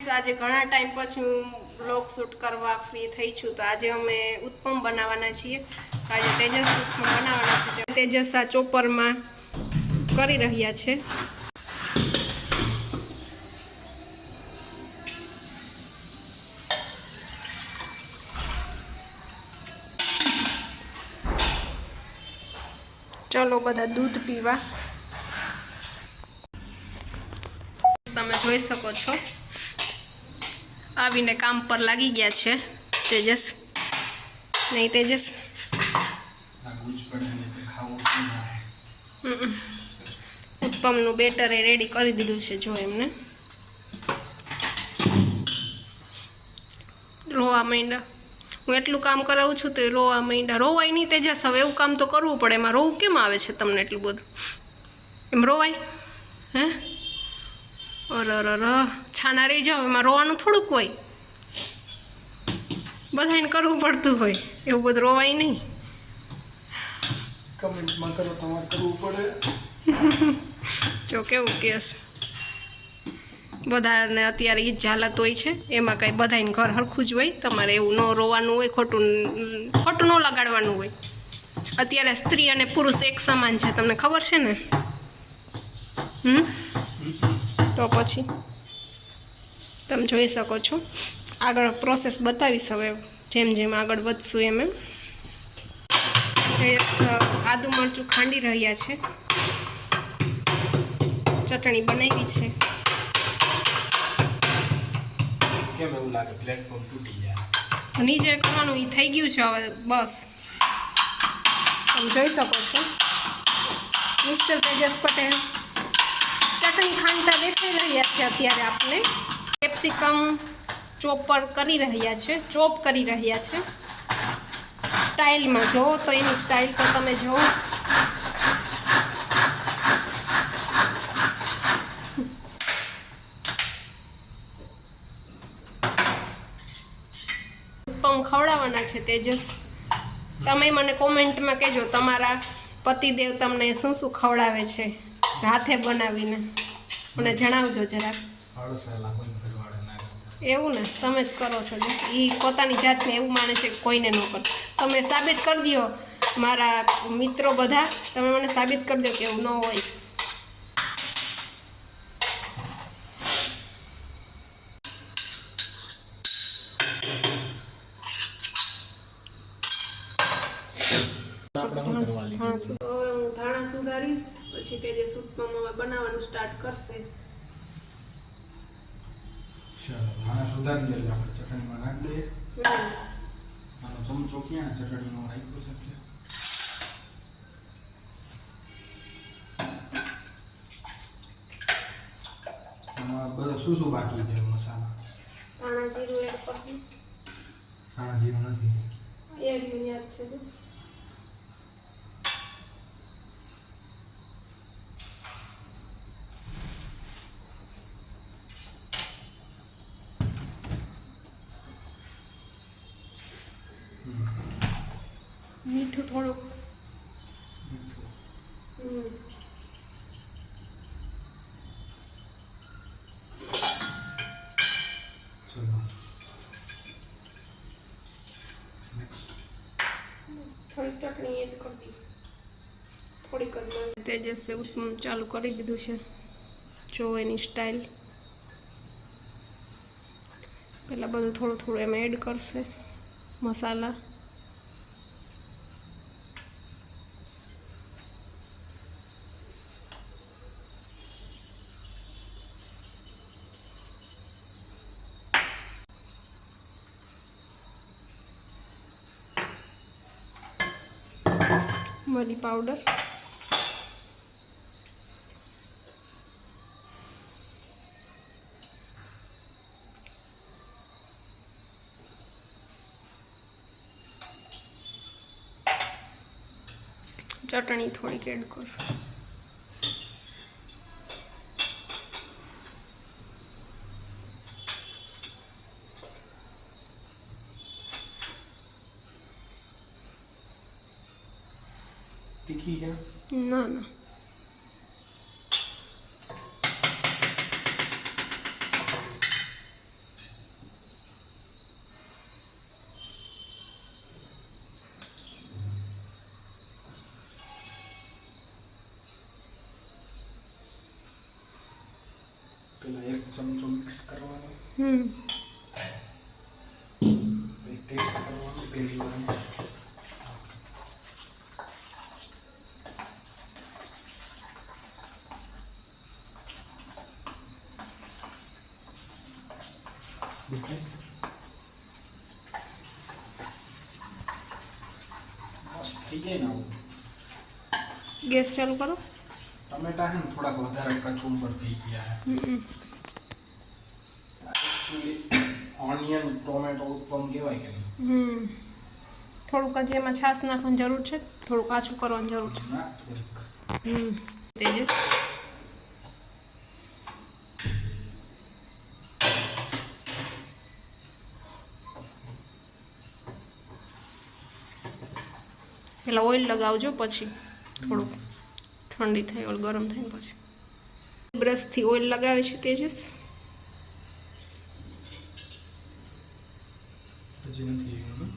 આજે ઘણા ટાઈમ પછી હું બ્લોગ શૂટ કરવા ફ્રી થઈ છું તો આજે અમે ઉત્પમ બનાવવાના છીએ. આજે તેજસ ઉત્પમ બનાવવાના છે. તેજસ આ ચોપરમાં કરી રહ્યા છે. ચલો બધા દૂધ પીવા. તમે જોઈ શકો છો આવીને કામ પર લાગી ગયા છે તેજસ. નહીં તેજસ? ઉત્પમનું બેટર એ રેડી કરી દીધું છે. જો એમને રોવા માંડ્યા. હું એટલું કામ કરાવું છું તો રોવા માંડ્યા. રોવાય નહીં તેજસ, હવે એવું કામ તો કરવું પડે. એમાં રોવું કેમ આવે છે તમને એટલું બધું? એમ રોવાય? હે અર છાના રહી જાઓ, એમાં રોવાનું થોડુંક હોય. બધાને કરવું પડતું હોય, એવું બધું રોવાય નહીં. કમેન્ટમાં કરો તમારે કરવું પડે. જો કેવું કેસ બધાને અત્યારે એ જ હાલત હોય છે. એમાં કાંઈ બધાને ઘર સરખું જ હોય. તમારે એવું ન રોવાનું હોય, ખોટું ન લગાડવાનું હોય. અત્યારે સ્ત્રી અને પુરુષ એક સમાન છે, તમને ખબર છે ને? તો પછી તમે જોઈ શકો છો. આગળ પ્રોસેસ બતાવીશ હવે જેમ જેમ આગળ વધશું એમ એમ. આદુ મરચું ખાંડી રહ્યા છે. ચટણી બનાવી છે. કેમ એવું લાગે પ્લેટફોર્મ તૂટી જાય? નીચે કરવાનું એ થઈ ગયું છે હવે. બસ તમે જોઈ શકો છો મિસ્ટર તેજસ પટેલ ચટણી ખાંડતા દેખાઈ રહ્યા છે. અત્યારે આપણે કેપ્સિકમ ચોપર કરી રહ્યા છે, ચોપ કરી રહ્યા છે સ્ટાઇલમાં. જોવો તો એની સ્ટાઇલ તો તમે જુઓ. ઉત્પમ ખવડાવવાના છે તેજસ. તમે મને કોમેન્ટમાં કહેજો તમારા પતિદેવ તમને શું શું ખવડાવે છે હાથે બનાવીને. મને જણાવજો જરાક. એવું ને, તમે જ કરો છો. એ પોતાની જાતને એવું માને છે કે કોઈને ન કરો. તમે સાબિત કરી દો મારા મિત્રો બધા, તમે મને સાબિત કરી દો કે એવું ન હોય. હું ધાણા સુધારીશ, પછી તે જે સૂપમાં હવે બનાવવાનું સ્ટાર્ટ કરશે. ચાલો ધાણા સુધારી દે એટલે આપણે ચટણીમાં નાખી દઈએ. આનો ચમચો ક્યાં ચટણીમાં રાખ્યો છે? આમાં બધું શું શું બાકી છે મસાલા? ધાણા જીરું એડ કરશું. ધાણા જીરું નથી એક યાદ છે. મીઠું થોડુંક. ચલો નેક્સ્ટ થોડીક ચટણી એડ કરી દી. થોડીક જ તેજસે ઉત્પમ ચાલુ કરી દીધું છે. જો એની સ્ટાઇલ. પહેલાં બધું થોડું થોડું એમાં એડ કરશે મસાલા. મરી પાવડર, ચટણી થોડીક એડ કરશું. તીખી છે? ના ના, ચમચો મિક્સ કરવાનો, પછી ટેસ્ટ કરવાનો પહેલી વાર. બસ થઈ જાય ને આવું. ગેસ ચાલુ કરો. ટમેટા હે ને થોડાક વધારે કચુંબર થઈ ગયા છે. એકચ્યુઅલી ઓનિયન ટોમેટો ઉત્પમ કહેવાય કે નહીં? થોડુંક જ એમાં છાશ નાખવાની જરૂર છે, થોડુંક આછું કરવાની જરૂર છે. ના થોડીક. તેજસ પેલા ઓઇલ લગાવજો, પછી થોડુંક ઠંડી થાય, ઓલ ગરમ થાય પછી બ્રશથી ઓઇલ લગાવે છે તેજસ. હજી નથી એવું,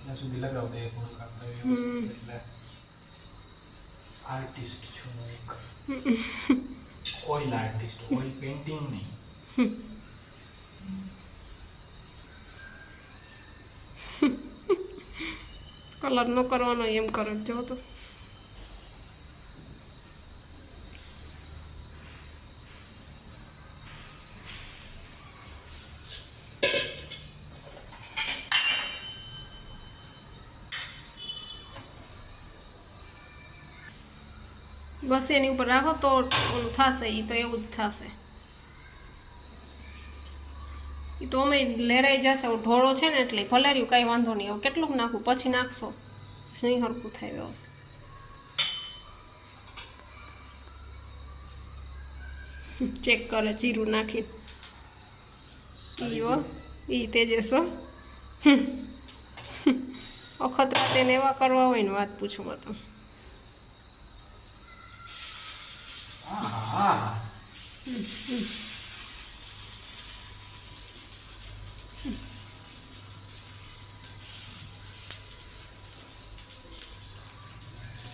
ત્યાં સુધી લગાવ દે થોડુંક આપતા વ્યવસ્થિત. એટલે આર્ટિસ્ટ છું એક, ઓઇલ આર્ટિસ્ટ, ઓઇલ પેઇન્ટિંગ નહીં. કલર ન કરવાનો એમ કરો જો તો. બસ એની ઉપર રાખો તો ઓલું થશે, એ તો એવું જ થશે. એ તો અમે લેરાઈ જશે, ઢોળો છે ને એટલે ભલે રહ્યું, કાંઈ વાંધો નહીં. હવે કેટલુંક નાખવું પછી નાખશો, નહીં હરખું થાય વ્યવસ્થિત. ચેક કરે જીરું નાખી ઈ તેજસો અખતરા તેને એવા કરવા હોય ને વાત પૂછું તો.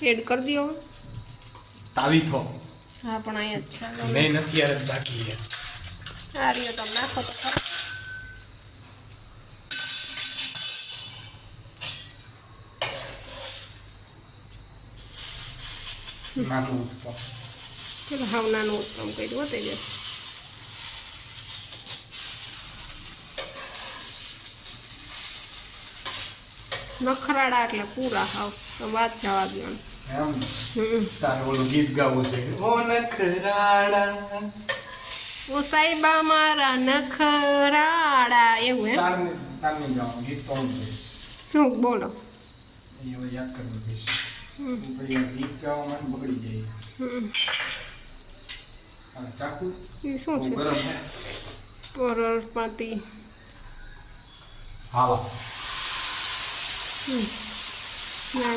એડ કરી દો તાવી થો. હા પણ અહીંયા જ છે, નહીં નથી યાર, બાકી છે. આ રહ્યો તમે નાખો તો ખરા. નાનું ઉત્પમ. ચલો હાવ નાનું ઉત્પમ કર્યું હોતે જશે. નખરાડા એટલે પૂરા હાવ વાત જવા દો. તારે ઓલું ગીત ગાવું છે, ઓ નખરાડા, ઓ સાહેબા મારા નખરાડા, એવું હે? તારની ગાવાનું ગીત તો શું બોલો? એ યાદ કરવું પડશે. ગીત ગાવામાં બગડી જાય. ચાકુ એ શું છે? ગરમ છે. પરપાતી હા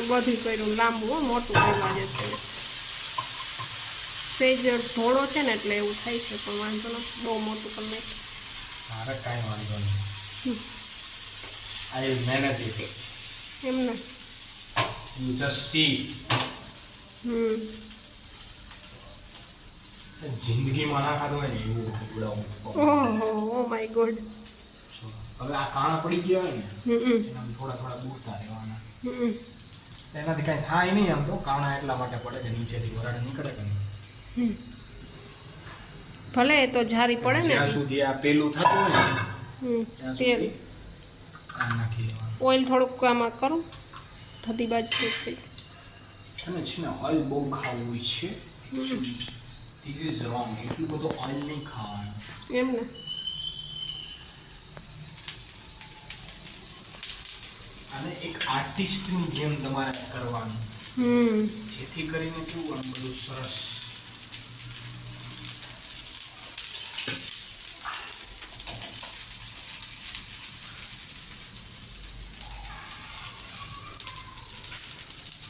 બધું કર્યું લાંબુ, મોટું કરવા જશે. સેજ થોડો છે ને એટલે એવું થાય છે, પણ વાંધો નથી, બહુ મોટું કરી નાખ. મારે કાંઈ વાંધો નહીં. આઈ મેનેજ ઇટ. એમને યુ જસ્ટ સી. જિંદગીમાં ના ખાધું હોય ને એવું ઉડાવું. ઓહો ઓ માય ગોડ. હવે આ કાણા પડી ગયા હોય ને એનાથી થોડા થોડા દૂરતા રહેવાના. એનાથી કાંઈ થાય નહીં. આમ તો કાણા એટલા માટે પડે કે નીચેથી વરાળ નીકળે કે નહીં. ભલે એ તો જારી પડે ને, જ્યાં સુધી આ પેલું થતું હોય ને ત્યાં તેલ સુધી આ નાખી લેવાનું. ઓઇલ થોડુંક આમાં કરું, બધી બાજુ થઈ. અને છે ને ઓઇલ બહુ ખાવું હોય છે. This is wrong. એટલું બધું ઓઇલ નહીં ખાવાનું. એમ ને અને એક આર્ટિસ્ટની જેમ તમારે કરવાનું, જેથી કરીને કેવું આમ બધું સરસ.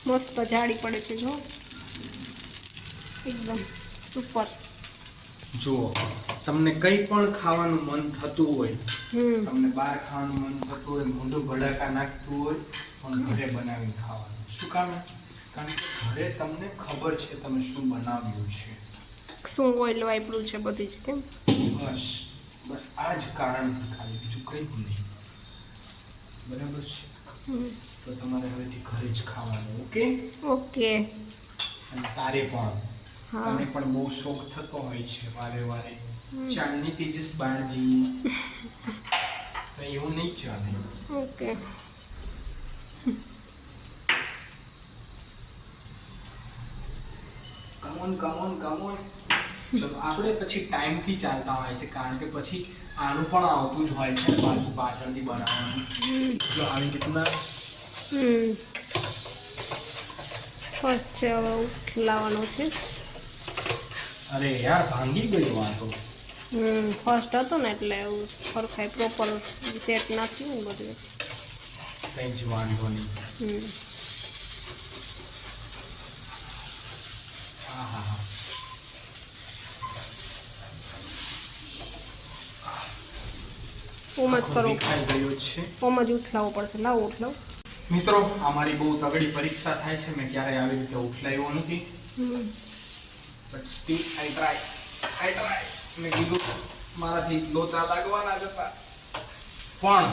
મસ્ત જાડી પડે છે જો, એકદમ સુપર. જુઓ, તમને કંઈ પણ ખાવાનું મન થતું હોય, તમને બહાર ખાવાનું મન થતું હોય, મોઢું ભડાકા નાખતું હોય, પણ ઘરે બનાવીને ખાવાનું. શું કામ? કારણ કે ઘરે તમને ખબર છે તમે શું બનાવ્યું છે. શું ઓઇલ વાપર્યું છે બધી જ કેમ? બસ બસ આ જ કારણ ખાલી, બીજું કંઈ નહીં. બરાબર છે. તો તમારે હવેથી ઘરે જ ખાવાનું. Okay okay. અને તારે પણ હા. તને પણ બહુ શોખ થતો હોય છે વારે વારે ચાંદની તેજસ બાળજી. તો એવું નહીં ચાલે. ઓકે. કમોન. ચલો આપણે પછી ટાઈમથી ચાલતા હોય છે, કારણ કે પછી આનું પણ આવતું જ હોય છે પાછળથી બનાવવાનું. જો આવી રીતના ફર્સ્ટ છે, હવે ઉઠલાવાનો છે. અરે યાર ભાંગી ગયો આ તો. ફર્સ્ટ હતો ને એટલે એવું સરખાઈ પ્રોપર સેટ ના થયું ને બધું. કંઈ જ વાંધો નહીં. હા. ઓમ જ કરો, ખાઈ ગયો છે. ઓમ જ ઉથલાવવો પડશે. લાવો ઉથલાવ. મિત્રો આ મારી બહુ તગડી પરીક્ષા થાય છે. મેં ક્યારેય આવી રીતે ઉથલાવ્યો નથી, બટ સ્ટીલ આઈ ટ્રાય. મેં કીધું મારાથી લોચા લાગવાના જ હતા, પણ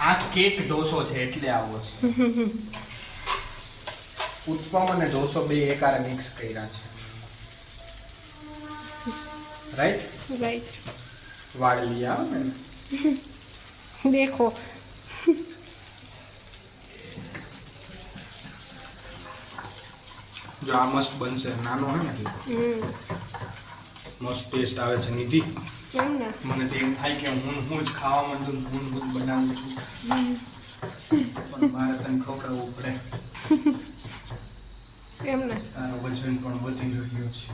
આ કેક ઢોસો છે એટલે આવો છે. ઉત્પમ અને ઢોસો બે એકારે મિક્સ કર્યા છે. રાઈટ. વાળી આવે ને. દેખો. જો આ મસ્ત બનશે, નાનો હે ને એટલે મસ્ત ટેસ્ટ આવે છે. નિધિ એમ ને મને તો એમ થાય કે હું જ ખાવા માંડું, હું બનાવું છું, પણ મારે તને ખવડાવવું પડે. એમ ને તારો વજન પણ વધી રહ્યો છે.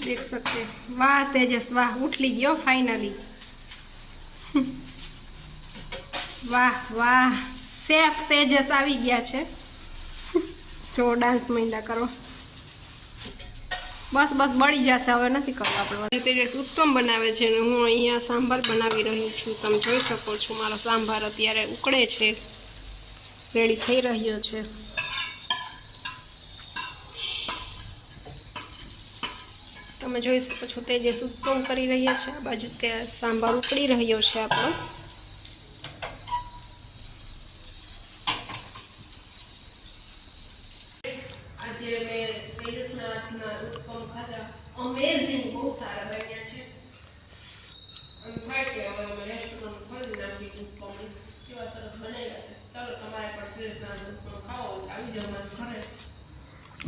देख सकते. वाह तेजस, वाह उठली गयो फाइनली. વાહ સેફ તેજસ આવી ગયા છે. જો ડાન્સ મહિલા કરો. બસ બળી જશે, હવે નથી કરવું આપણે. તેજસ ઉત્તમ બનાવે છે અને હું અહીંયા સાંભાર બનાવી રહી છું. તમે જોઈ શકો છો મારો સાંભાર અત્યારે ઉકળે છે, રેડી થઈ રહ્યો છે. તમે જોઈ શકો છો તેજસ ઉત્તમ કરી રહ્યા છે. આ બાજુ તે સાંભાર ઉકળી રહ્યો છે આપણો. આજે મેં તેજસના હાથના ઉત્પમ ખાધા. અમેઝિંગ, બહુ સારા બન્યા છે. એમ થાય કે હવે અમે રેસ્ટોરન્ટ ખોલી નાખી ઉત્પમ. કેવા સરસ બનેલા છે. ચાલો તમારે પણ તેજસના ઉત્પમ ખાવો આવી જાવ મારા ઘરે.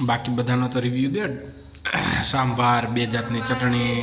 બાકી બધાનો તો રિવ્યુ દે. સાંભાર, બે જાતની ચટણી,